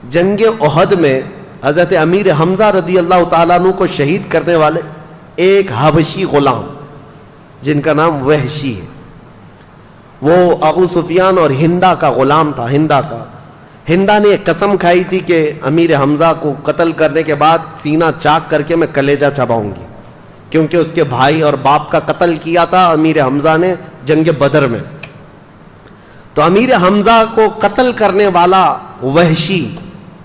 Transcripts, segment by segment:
جنگ احد میں حضرت امیر حمزہ رضی اللہ تعالیٰ عنہ کو شہید کرنے والے ایک حبشی غلام جن کا نام وحشی ہے، وہ ابو سفیان اور ہندا کا غلام تھا۔ ہندا نے ایک قسم کھائی تھی کہ امیر حمزہ کو قتل کرنے کے بعد سینہ چاک کر کے میں کلیجہ چباؤں گی، کیونکہ اس کے بھائی اور باپ کا قتل کیا تھا امیر حمزہ نے جنگ بدر میں۔ تو امیر حمزہ کو قتل کرنے والا وحشی،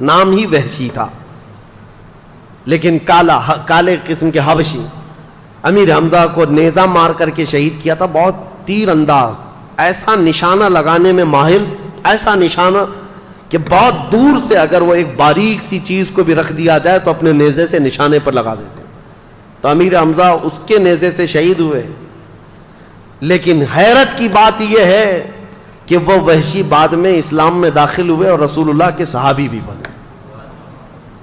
نام ہی وحشی تھا لیکن کالے قسم کے حبشی، امیر حمزہ کو نیزہ مار کر کے شہید کیا تھا۔ بہت تیر انداز، ایسا نشانہ لگانے میں ماہر، ایسا نشانہ کہ بہت دور سے اگر وہ ایک باریک سی چیز کو بھی رکھ دیا جائے تو اپنے نیزے سے نشانے پر لگا دیتے۔ تو امیر حمزہ اس کے نیزے سے شہید ہوئے۔ لیکن حیرت کی بات یہ ہے کہ وہ وحشی بعد میں اسلام میں داخل ہوئے اور رسول اللہ کے صحابی بھی بنے۔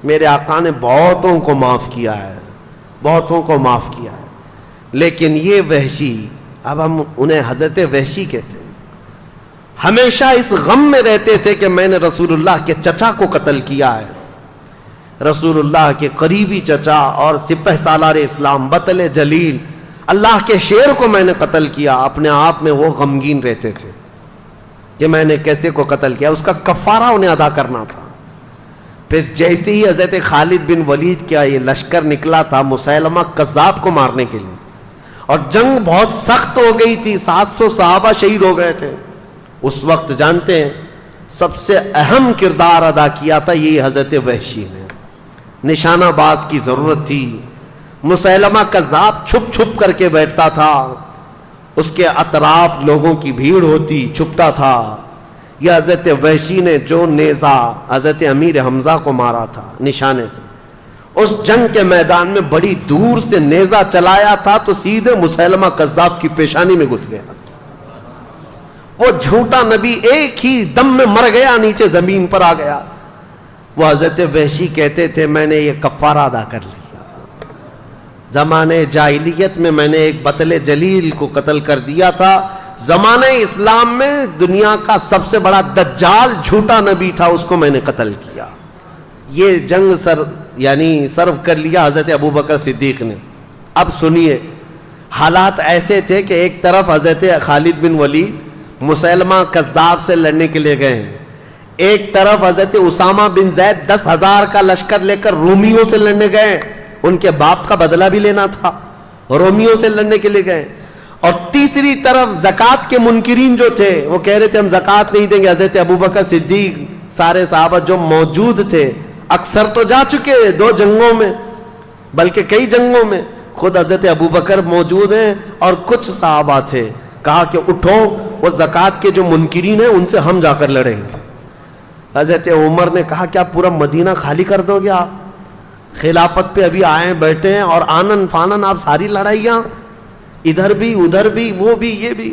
میرے آقا نے بہتوں کو معاف کیا ہے، بہتوں کو معاف کیا ہے، لیکن یہ وحشی، اب ہم انہیں حضرت وحشی کہتے ہیں، ہمیشہ اس غم میں رہتے تھے کہ میں نے رسول اللہ کے چچا کو قتل کیا ہے، رسول اللہ کے قریبی چچا اور سپہ سالار اسلام بطل جلیل اللہ کے شیر کو میں نے قتل کیا۔ اپنے آپ میں وہ غمگین رہتے تھے کہ میں نے کیسے کو قتل کیا، اس کا کفارہ انہیں ادا کرنا تھا۔ پھر جیسے ہی حضرت خالد بن ولید کا یہ لشکر نکلا تھا مسیلمہ کذاب کو مارنے کے لیے، اور جنگ بہت سخت ہو گئی تھی، 700 صحابہ شہید ہو گئے تھے، اس وقت جانتے ہیں سب سے اہم کردار ادا کیا تھا یہ حضرت وحشی نے۔ نشانہ باز کی ضرورت تھی، مسیلمہ کذاب چھپ چھپ کر کے بیٹھتا تھا، اس کے اطراف لوگوں کی بھیڑ ہوتی، چھپتا تھا۔ یہ حضرت وحشی نے جو نیزہ حضرت امیر حمزہ کو مارا تھا نشانے سے، اس جنگ کے میدان میں بڑی دور سے نیزہ چلایا تھا تو سیدھے مسیلمہ کذاب کی پیشانی میں گھس گیا۔ وہ جھوٹا نبی ایک ہی دم میں مر گیا، نیچے زمین پر آ گیا۔ وہ حضرت وحشی کہتے تھے میں نے یہ کفارہ ادا کر لیا، زمانے جاہلیت میں نے ایک بطل جلیل کو قتل کر دیا تھا، زمانہ اسلام میں دنیا کا سب سے بڑا دجال جھوٹا نبی تھا، اس کو میں نے قتل کیا۔ یہ جنگ سرو کر لیا حضرت ابوبکر صدیق نے۔ اب سنیے، حالات ایسے تھے کہ ایک طرف حضرت خالد بن ولید مسیلمہ کذاب سے لڑنے کے لیے گئے ہیں، ایک طرف حضرت اسامہ بن زید 10,000 کا لشکر لے کر رومیوں سے لڑنے گئے، ان کے باپ کا بدلہ بھی لینا تھا، رومیوں سے لڑنے کے لیے گئے۔ اور تیسری طرف زکوٰۃ کے منکرین جو تھے وہ کہہ رہے تھے ہم زکوٰۃ نہیں دیں گے۔ حضرت ابوبکر صدیق، سارے صحابہ جو موجود تھے، اکثر تو جا چکے 2 جنگوں میں بلکہ کئی جنگوں میں، خود حضرت ابوبکر موجود ہیں اور کچھ صحابہ تھے، کہا کہ اٹھو وہ زکوٰۃ کے جو منکرین ہیں ان سے ہم جا کر لڑیں گے۔ حضرت عمر نے کہا کیا پورا مدینہ خالی کر دو گے آپ؟ خلافت پہ ابھی آئے بیٹھے ہیں اور آنن فانن آپ ساری لڑائیاں، ادھر بھی ادھر بھی وہ بھی یہ بھی،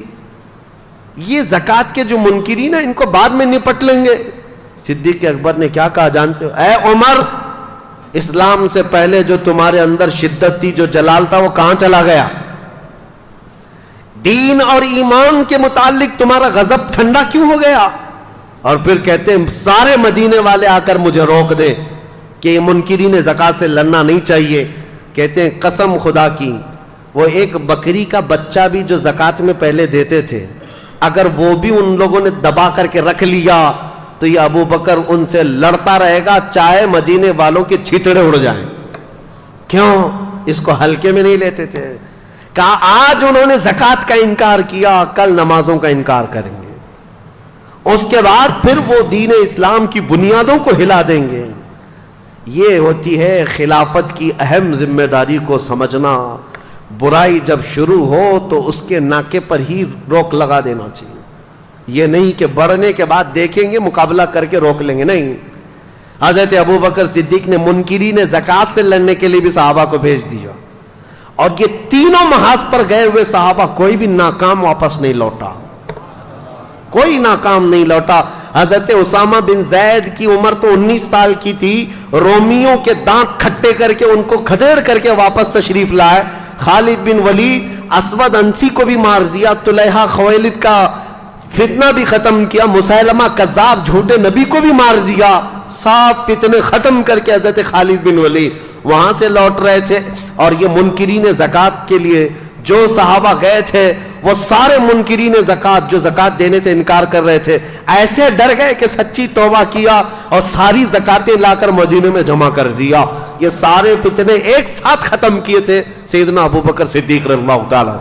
یہ زکوٰۃ کے جو منکرین ہیں ان کو بعد میں نپٹ لیں گے۔ صدیق اکبر نے کیا کہا جانتے ہو؟ اے عمر، اسلام سے پہلے جو تمہارے اندر شدت تھی، جو جلال تھا، وہ کہاں چلا گیا؟ دین اور ایمان کے متعلق تمہارا غضب ٹھنڈا کیوں ہو گیا؟ اور پھر کہتے ہیں سارے مدینے والے آ کر مجھے روک دیں کہ یہ منکرین زکوٰۃ سے لڑنا نہیں چاہیے۔ کہتے ہیں قسم خدا کی، وہ ایک بکری کا بچہ بھی جو زکوٰۃ میں پہلے دیتے تھے، اگر وہ بھی ان لوگوں نے دبا کر کے رکھ لیا تو یہ ابو بکر ان سے لڑتا رہے گا چاہے مدینے والوں کے چھتڑے اڑ جائیں۔ کیوں؟ اس کو ہلکے میں نہیں لیتے تھے۔ کہا آج انہوں نے زکوٰۃ کا انکار کیا، کل نمازوں کا انکار کریں گے، اس کے بعد پھر وہ دین اسلام کی بنیادوں کو ہلا دیں گے۔ یہ ہوتی ہے خلافت کی اہم ذمہ داری کو سمجھنا۔ برائی جب شروع ہو تو اس کے ناکے پر ہی روک لگا دینا چاہیے، یہ نہیں کہ بڑھنے کے بعد دیکھیں گے مقابلہ کر کے روک لیں گے، نہیں۔ حضرت ابوبکر صدیق نے منکرین زکوٰۃ سے لڑنے کے لیے بھی صحابہ کو بھیج دیا، اور یہ تینوں محاذ پر گئے ہوئے صحابہ کوئی بھی ناکام واپس نہیں لوٹا، کوئی ناکام نہیں لوٹا۔ حضرت اسامہ بن زید کی عمر تو 19 سال کی تھی، رومیوں کے دانت کھٹے کر کے ان کو کھدیڑ کر کے واپس تشریف لائے۔ خالد بن ولید اسود انسی کو بھی مار دیا، طلحہ خویلد کا فتنہ بھی ختم کیا، مسیلمہ کذاب جھوٹے نبی کو بھی مار دیا، صاف فتنے ختم کر کے حضرت خالد بن ولید وہاں سے لوٹ رہے تھے، اور یہ منکرین زکوٰۃ کے لیے جو صحابہ گئے تھے وہ سارے منکرین زکوٰۃ جو زکوٰۃ دینے سے انکار کر رہے تھے ایسے ڈر گئے کہ سچی توبہ کیا اور ساری زکاتیں لا کر مدینے میں جمع کر دیا۔ یہ سارے فتنے ایک ساتھ ختم کیے تھے سیدنا ابو بکر صدیق رضی اللہ تعالیٰ۔